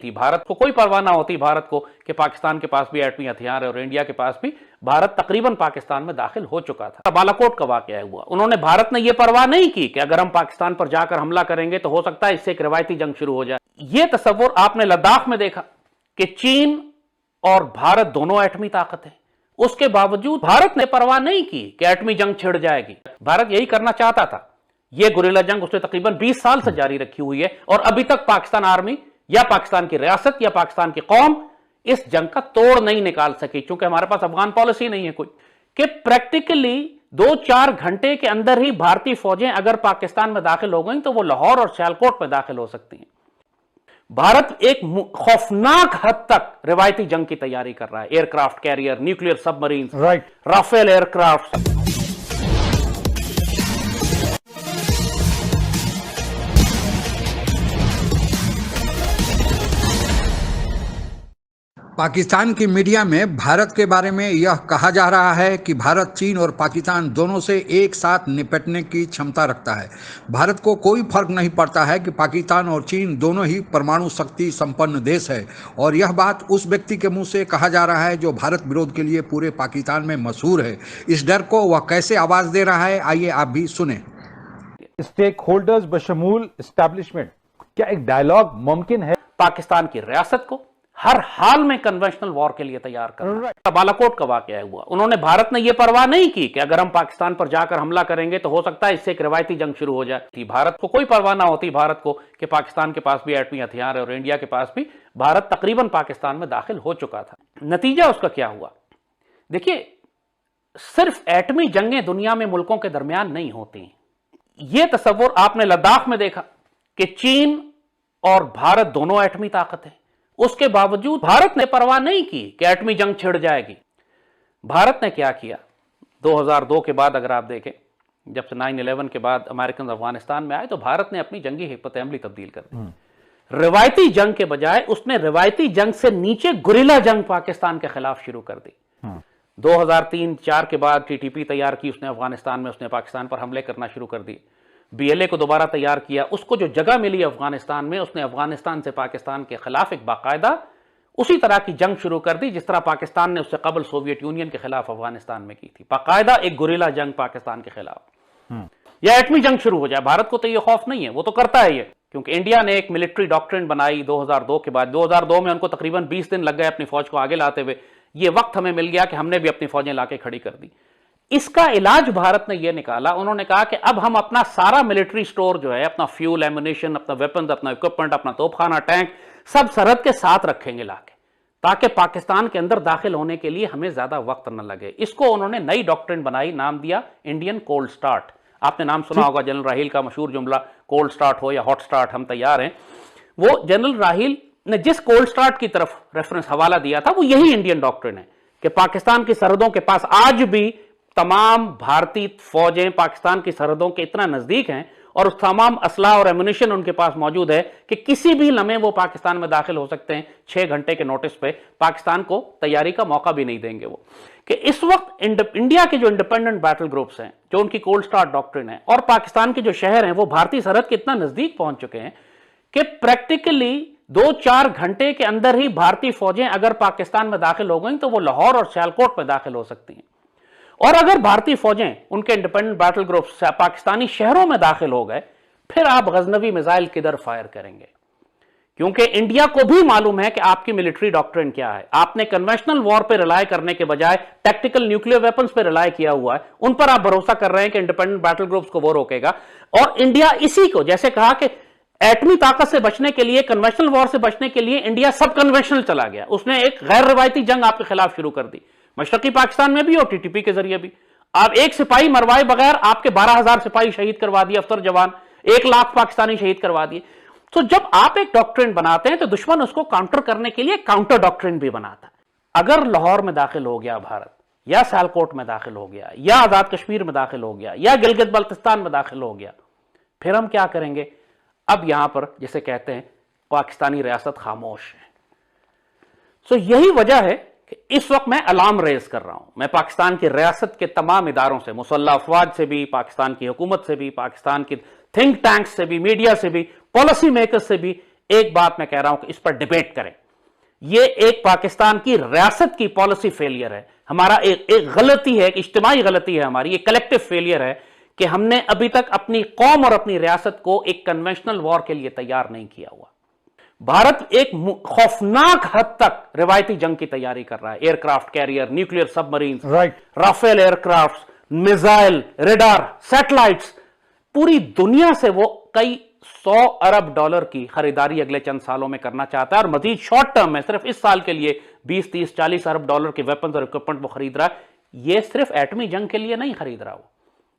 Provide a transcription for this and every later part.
थी। भारत को कोई परवाह ना होती भारत को कि पाकिस्तान के पास भी एटमी हथियार है और इंडिया के पास भी। भारत तकरीबन पाकिस्तान में दाखिल हो चुका था। बालाकोट का वाकया हुआ, उन्होंने भारत ने यह परवाह नहीं की कि अगर हम पाकिस्तान पर जाकर हमला करेंगे तो हो सकता है इससे एक रिवायती जंग शुरू हो जाए। यह तस्वुर आपने लद्दाख में देखा कि चीन और भारत दोनों एटमी ताकत है, उसके बावजूद भारत ने परवाह नहीं की कि एटमी जंग छिड़ जाएगी। भारत यही करना चाहता था। यह गुरिल्ला जंग उसने तकरीबन 20 साल से जारी रखी हुई है और अभी तक पाकिस्तान आर्मी या पाकिस्तान की रियासत या पाकिस्तान की कौम इस जंग का तोड़ नहीं निकाल सकी, क्योंकि हमारे पास अफगान पॉलिसी नहीं है कोई कि प्रैक्टिकली 2-4 घंटे के अंदर ही भारतीय फौजें अगर पाकिस्तान में दाखिल हो गई तो वो लाहौर और सियालकोट में दाखिल हो सकती हैं। भारत एक खौफनाक हद तक रिवायती जंग की तैयारी कर रहा है। Aircraft carrier, nuclear submarine, Rafale aircraft. Pakistan की मीडिया में भारत के बारे में यह कहा जा रहा है कि भारत चीन और पाकिस्तान दोनों से एक साथ निपटने की क्षमता रखता है। भारत को कोई फर्क नहीं पड़ता है कि पाकिस्तान और चीन दोनों ही परमाणु शक्ति संपन्न देश है, और यह बात उस व्यक्ति के मुंह से कहा जा रहा है जो भारत विरोध के लिए पूरे पाकिस्तान में मशहूर है। इस डर को वह कैसे आवाज दे रहा है, आइए आप भी सुने। स्टेक होल्डर्स बशमूल एस्टैब्लिशमेंट, क्या एक डायलॉग मुमकिन है? पाकिस्तान की रियासत को हर हाल में कन्वेंशनल वॉर के लिए तैयार करना। बालाकोट का वाकया हुआ, उन्होंने भारत ने यह परवाह नहीं की कि अगर हम पाकिस्तान पर जाकर हमला करेंगे तो हो सकता है इससे एक रिवायती जंग शुरू हो जाए। भारत को कोई परवाह ना होती भारत को कि पाकिस्तान के पास भी एटमी हथियार है और इंडिया के पास भी। भारत तकरीबन पाकिस्तान में दाखिल हो चुका था। नतीजा उसका क्या हुआ? देखिए, सिर्फ एटमी जंगें दुनिया में मुल्कों के दरमियान नहीं होती। यह तस्वुर आपने लद्दाख में देखा कि चीन और भारत दोनों एटमी ताकत है, उसके बावजूद भारत ने परवाह नहीं की कि एटमी जंग छिड़ जाएगी। भारत ने क्या किया 2002 के बाद, अगर आप देखें, जब से 9/11 के बाद अमेरिकन अफगानिस्तान में आए तो भारत ने अपनी जंगी हिकमत अमली तब्दील कर दी। रिवायती जंग के बजाय उसने रिवायती जंग से नीचे गुरिल्ला जंग पाकिस्तान के खिलाफ शुरू कर दी। 2003-4 के बाद टीटीपी तैयार की उसने अफगानिस्तान में, उसने पाकिस्तान पर हमले करना शुरू कर दिए। बीएलए को दोबारा तैयार किया, उसको जो जगह मिली अफगानिस्तान में, उसने अफगानिस्तान से पाकिस्तान के खिलाफ एक बाकायदा उसी तरह की जंग शुरू कर दी जिस तरह पाकिस्तान ने उससे कबल सोवियत यूनियन के खिलाफ अफगानिस्तान में की थी। बाकायदा एक गुरिल्ला जंग पाकिस्तान के खिलाफ। या एटमी जंग शुरू हो जाए, भारत को तो यह खौफ नहीं है, वो तो करता है ये, क्योंकि इंडिया ने एक मिलिट्री डॉक्ट्रिन बनाई 2002 के बाद। 2002 में उनको तकरीबन 20 दिन लग गए अपनी फौज को आगे लाते हुए। ये वक्त हमें मिल गया कि हमने भी अपनी फौजें लाके खड़ी कर दी। इसका इलाज भारत ने यह निकाला, उन्होंने कहा कि अब हम अपना सारा मिलिट्री स्टोर जो है, अपना फ्यूल, एमुनिशन, अपना वेपन्स, अपना इक्विपमेंट, अपना तोपखाना, टैंक, सब सरहद के साथ रखेंगे लाके, ताकि पाकिस्तान के अंदर दाखिल होने के लिए हमें ज्यादा वक्त न लगे। इसको उन्होंने नई डॉक्ट्रिन बनाई, नाम दिया इंडियन कोल्ड स्टार्ट। आपने नाम सुना होगा जनरल राहील का मशहूर जुमला, कोल्ड स्टार्ट हो या हॉट स्टार्ट, हम तैयार हैं। वो जनरल राहील ने जिस कोल्ड स्टार्ट की तरफ रेफरेंस हवाला दिया था वो यही इंडियन डॉक्ट्रिन है कि पाकिस्तान की सरहदों के पास आज भी तमाम भारतीय फौजें पाकिस्तान की सरहदों के इतना नजदीक हैं और उस तमाम असला और एमुनिशन उनके पास मौजूद है कि किसी भी लम्हे वो पाकिस्तान में दाखिल हो सकते हैं। 6 घंटे के नोटिस पे पाकिस्तान को तैयारी का मौका भी नहीं देंगे वो। कि इस वक्त इंडिया के जो इंडिपेंडेंट बैटल ग्रुप्स हैं, जो उनकी कोल्ड स्टार्ट डॉक्ट्रिन है, और पाकिस्तान के जो शहर हैं वो भारतीय सरहद के इतना नजदीक पहुंच चुके हैं कि प्रैक्टिकली 2-4 घंटे के अंदर ही भारतीय फौजें अगर पाकिस्तान में दाखिल हो गई तो वो लाहौर और सियालकोट में दाखिल हो सकती हैं। और अगर भारतीय फौजें उनके इंडिपेंडेंट बैटल ग्रुप्स पाकिस्तानी शहरों में दाखिल हो गए, फिर आप गजनवी मिसाइल किधर फायर करेंगे? क्योंकि इंडिया को भी मालूम है कि आपकी मिलिट्री डॉक्ट्रिन क्या है। आपने कन्वेंशनल वॉर पे रिलाय करने के बजाय टैक्टिकल न्यूक्लियर वेपन्स पे रिलाय किया हुआ है। उन पर आप भरोसा कर रहे हैं कि इंडिपेंडेंट बैटल ग्रुप्स को वो रोकेगा। और इंडिया इसी को, जैसे कहा कि एटमी ताकत से बचने के लिए, कन्वेंशनल वॉर से बचने के लिए इंडिया सब कन्वेंशनल चला गया। उसने एक गैर रिवायती जंग आपके खिलाफ शुरू कर दी, मशरकी पाकिस्तान में भी और टीटीपी के जरिए भी। आप एक सिपाही मरवाए बगैर आपके 12,000 सिपाही शहीद करवा दिए, अफसर जवान, 1 लाख पाकिस्तानी शहीद करवा दिए। तो जब आप एक डॉक्ट्रिन बनाते हैं तो दुश्मन उसको काउंटर करने के लिए काउंटर डॉक्ट्रिन भी बनाता है। अगर लाहौर में दाखिल हो गया भारत, या सियालकोट में दाखिल हो गया, या आजाद कश्मीर में दाखिल हो गया, या गिलगित बल्तिस्तान में दाखिल हो गया, फिर हम क्या करेंगे? अब यहां पर जिसे कहते हैं पाकिस्तानी रियासत खामोश है। तो यही वजह है कि इस वक्त मैं अलार्म रेज कर रहा हूं। मैं पाकिस्तान की रियासत के तमाम इदारों से, मुसल्लह अफवाज से भी, पाकिस्तान की हुकूमत से भी, पाकिस्तान की थिंक टैंक्स से भी, मीडिया से भी, पॉलिसी मेकर्स से भी एक बात मैं कह रहा हूं कि इस पर डिबेट करें। ये एक पाकिस्तान की रियासत की पॉलिसी फेलियर है, हमारा एक गलती है, एक इज्तिमाई गलती है हमारी, एक कलेक्टिव फेलियर है कि हमने अभी तक अपनी कौम और अपनी रियासत को एक कन्वेंशनल वॉर के लिए तैयार नहीं किया हुआ। भारत एक खौफनाक हद तक रिवायती जंग की तैयारी कर रहा है, aircraft carrier, nuclear submarine, Rafale aircraft, missile, radar, satellites, पूरी दुनिया से वो कई $100 अरब की खरीदारी अगले चंद सालों में करना चाहता है और मजीद शॉर्ट टर्म में सिर्फ इस साल के लिए 20, 30, 40 अरब डॉलर के वेपन्स और इक्विपमेंट वो खरीद रहा है। ये सिर्फ एटमी जंग के लिए नहीं खरीद रहा,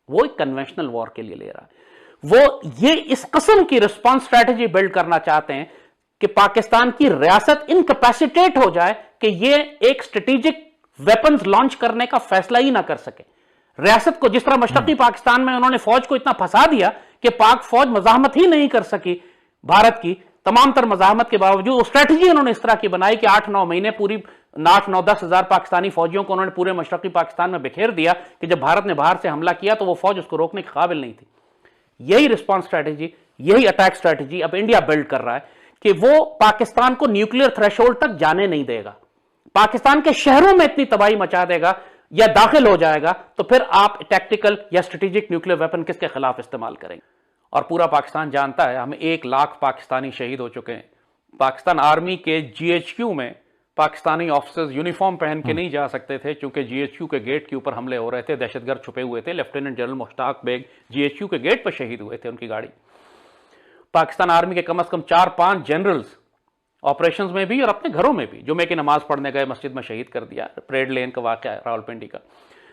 वो एक कन्वेंशनल वॉर के लिए ले रहा है। वो ये इस किस्म की रिस्पॉन्स स्ट्रैटेजी बिल्ड करना चाहते हैं कि पाकिस्तान की रियासत इनकैपेसिटेट हो जाए कि ये एक स्ट्रेटेजिक वेपन्स लॉन्च करने का फैसला ही ना कर सके। रियासत को जिस तरह मशरकी पाकिस्तान में उन्होंने फौज को इतना फंसा दिया कि पाक फौज मजाहमत ही नहीं कर सकी भारत की, तमाम तर मजाहमत के बावजूद स्ट्रैटेजी उन्होंने इस तरह की बनाई कि 8-9 महीने पूरी 8-9-10 हजार पाकिस्तानी फौजियों को उन्होंने पूरे मशरकी पाकिस्तान में बिखेर दिया कि जब भारत ने बाहर से हमला किया तो वो फौज उसको रोकने के काबिल नहीं थी। यही रिस्पॉन्स स्ट्रैटेजी, यही अटैक स्ट्रैटेजी अब इंडिया बिल्ड कर रहा है कि वो पाकिस्तान को न्यूक्लियर थ्रेशोल्ड तक जाने नहीं देगा, पाकिस्तान के शहरों में इतनी तबाही मचा देगा या दाखिल हो जाएगा तो फिर आप टैक्टिकल या स्ट्रेटेजिक न्यूक्लियर वेपन किसके खिलाफ इस्तेमाल करेंगे। और पूरा पाकिस्तान जानता है, हमें 1 लाख पाकिस्तानी शहीद हो चुके हैं। पाकिस्तान आर्मी के GHQ में पाकिस्तानी ऑफिसर्स यूनिफॉर्म पहन के नहीं जा सकते थे क्योंकि GHQ के गेट के ऊपर हमले हो रहे थे, दहशतगर्द छुपे हुए थे। Lieutenant general Mushtaq Baig GHQ के गेट पर शहीद हुए थे, उनकी गाड़ी। पाकिस्तान आर्मी के कम से कम 4-5 जनरल्स ऑपरेशंस में भी और अपने घरों में भी जुमे की नमाज पढ़ने गए, मस्जिद में शहीद कर दिया। परेड लेन का वाकया रावलपिंडी का।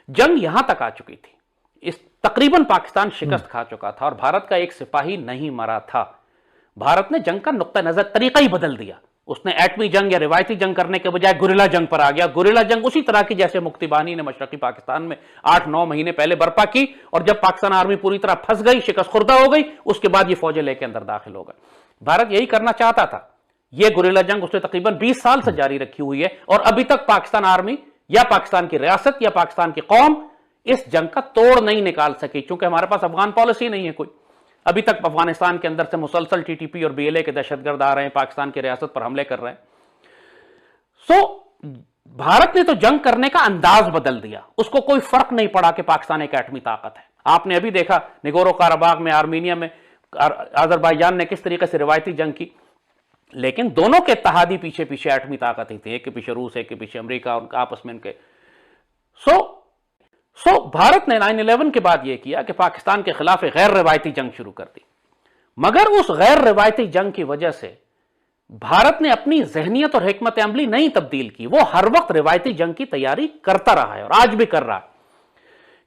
जंग यहां तक आ चुकी थी, इस तकरीबन पाकिस्तान शिकस्त खा चुका था और भारत का एक सिपाही नहीं मरा था। भारत ने जंग का नुक्ता नजर तरीका ही बदल दिया। उसने एटमी जंग या रिवायती जंग करने के बजाय गुरिल्ला जंग पर आ गया। गुरिल्ला जंग उसी तरह की जैसे मुक्ति बाहिनी ने मशरकी पाकिस्तान में 8-9 महीने पहले बर्पा की और जब पाकिस्तान आर्मी पूरी तरह फंस गई, शिकस्त खुर्दा हो गई, उसके बाद ये फौजें लेके अंदर दाखिल हो गए। भारत यही करना चाहता था। यह गुरिल्ला जंग उसने तकरीबन 20 साल से जारी रखी हुई है और अभी तक पाकिस्तान आर्मी या पाकिस्तान की रियासत या पाकिस्तान की कौम इस जंग का तोड़ नहीं निकाल सकी, क्योंकि हमारे पास अफगान पॉलिसी नहीं है कोई। अभी तक अफगानिस्तान के अंदर से मुसलसल TTP और BLA के दहशतगर्द आ रहे हैं, पाकिस्तान की रियासत पर हमले कर रहे हैं। भारत ने तो जंग करने का अंदाज बदल दिया, उसको कोई फर्क नहीं पड़ा कि पाकिस्तान एक एटमी ताकत है। आपने अभी देखा निगोरो काराबाग में, आर्मीनिया में, अजरबैजान ने किस तरीके से रिवायती जंग की, लेकिन दोनों के इत्तेहादी पीछे पीछे एटमी ताकत ही थी, एक के पीछे रूस, एक के पीछे अमेरिका, उनका आपस में उनके। भारत ने 9/11 के बाद यह किया कि पाकिस्तान के खिलाफ एक गैर रिवायती जंग शुरू कर दी, मगर उस गैर रिवायती जंग की वजह से भारत ने अपनी जहनियत और हिकमत अमली नहीं तब्दील की। वो हर वक्त रिवायती जंग की तैयारी करता रहा है और आज भी कर रहा है।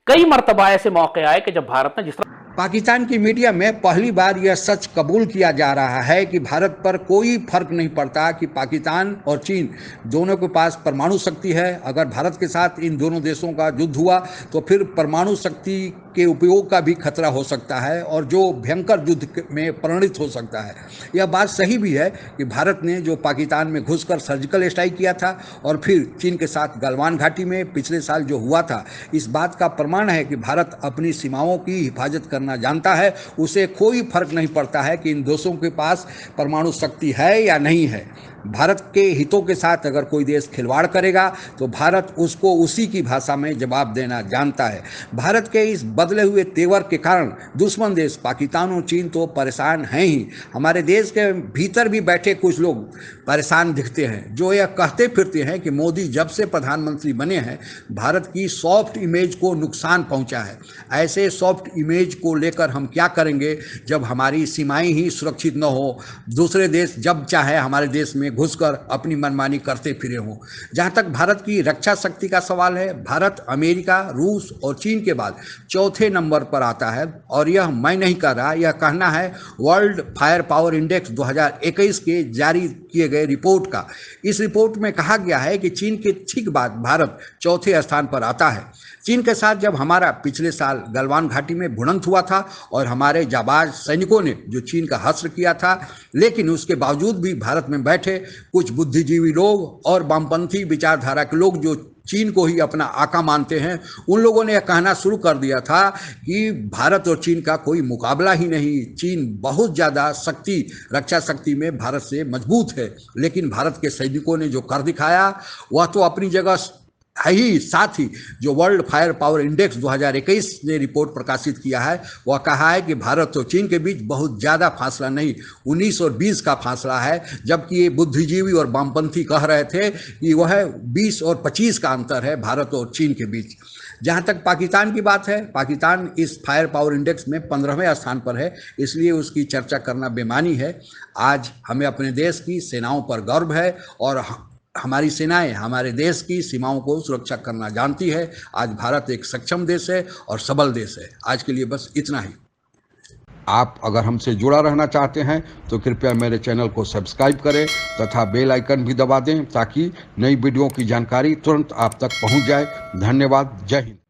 कई मर्तबा ऐसे मौके आए कि जब भारत ने जिस तरह पाकिस्तान की मीडिया में पहली बार यह सच कबूल किया जा रहा है कि भारत पर कोई फर्क नहीं पड़ता कि पाकिस्तान और चीन दोनों के पास परमाणु शक्ति है। अगर भारत के साथ इन दोनों देशों का युद्ध हुआ तो फिर परमाणु शक्ति के उपयोग का भी खतरा हो सकता है और जो भयंकर युद्ध में परिणत हो सकता है। यह बात सही भी है कि भारत ने जो पाकिस्तान में घुसकर सर्जिकल स्ट्राइक किया था और फिर चीन के साथ गलवान घाटी में पिछले साल जो हुआ था, इस बात का प्रमाण है कि भारत अपनी सीमाओं की हिफाजत करना जानता है। उसे कोई फर्क नहीं पड़ता है कि इन देशों के पास परमाणु शक्ति है या नहीं है। भारत के हितों के साथ अगर कोई देश खिलवाड़ करेगा तो भारत उसको उसी की भाषा में जवाब देना जानता है। भारत के इस बदले हुए तेवर के कारण दुश्मन देश पाकिस्तान और चीन तो परेशान हैं ही, हमारे देश के भीतर भी बैठे कुछ लोग परेशान दिखते हैं, जो यह कहते फिरते हैं कि मोदी जब से प्रधानमंत्री बने हैं भारत की सॉफ्ट इमेज को नुकसान पहुंचा है। ऐसे सॉफ्ट इमेज को लेकर हम क्या करेंगे जब हमारी सीमाएं ही सुरक्षित न हो, दूसरे देश जब चाहे हमारे देश में घुसकर अपनी मनमानी करते फिरे हों। जहां तक भारत की रक्षा शक्ति का सवाल है, भारत अमेरिका, रूस और चीन के बाद चौथे नंबर पर आता है और यह मैं नहीं कह रहा, यह कहना है वर्ल्ड फायर पावर इंडेक्स 2021 के जारी किए गए रिपोर्ट का। इस रिपोर्ट में कहा गया है कि चीन के ठीक बाद भारत चौथे स्थान पर आता है। चीन के साथ जब हमारा पिछले साल गलवान घाटी में भिड़ंत हुआ था और हमारे जाबाज सैनिकों ने जो चीन का हश्र किया था, लेकिन उसके बावजूद भी भारत में बैठे कुछ बुद्धिजीवी लोग और वामपंथी विचारधारा के लोग जो चीन को ही अपना आका मानते हैं, उन लोगों ने यह कहना शुरू कर दिया था कि भारत और चीन का कोई मुकाबला ही नहीं, चीन बहुत ज़्यादा रक्षा शक्ति में भारत से मजबूत है। लेकिन भारत के सैनिकों ने जो कर दिखाया वह तो अपनी जगह है ही, साथ ही जो वर्ल्ड फायर पावर इंडेक्स 2021 ने रिपोर्ट प्रकाशित किया है वह कहा है कि भारत और चीन के बीच बहुत ज़्यादा फासला नहीं, 19 और 20 का फासला है, जबकि ये बुद्धिजीवी और वामपंथी कह रहे थे कि वह 20 और 25 का अंतर है भारत और चीन के बीच। जहाँ तक पाकिस्तान की बात है, पाकिस्तान इस फायर पावर इंडेक्स में 15वें स्थान पर है, इसलिए उसकी चर्चा करना बेमानी है। आज हमें अपने देश की सेनाओं पर गर्व है और हमारी सेनाएं हमारे देश की सीमाओं को सुरक्षा करना जानती है। आज भारत एक सक्षम देश है और सबल देश है। आज के लिए बस इतना ही। आप अगर हमसे जुड़ा रहना चाहते हैं तो कृपया मेरे चैनल को सब्सक्राइब करें तथा बेल आइकन भी दबा दें ताकि नई वीडियो की जानकारी तुरंत आप तक पहुंच जाए। धन्यवाद। जय हिंद।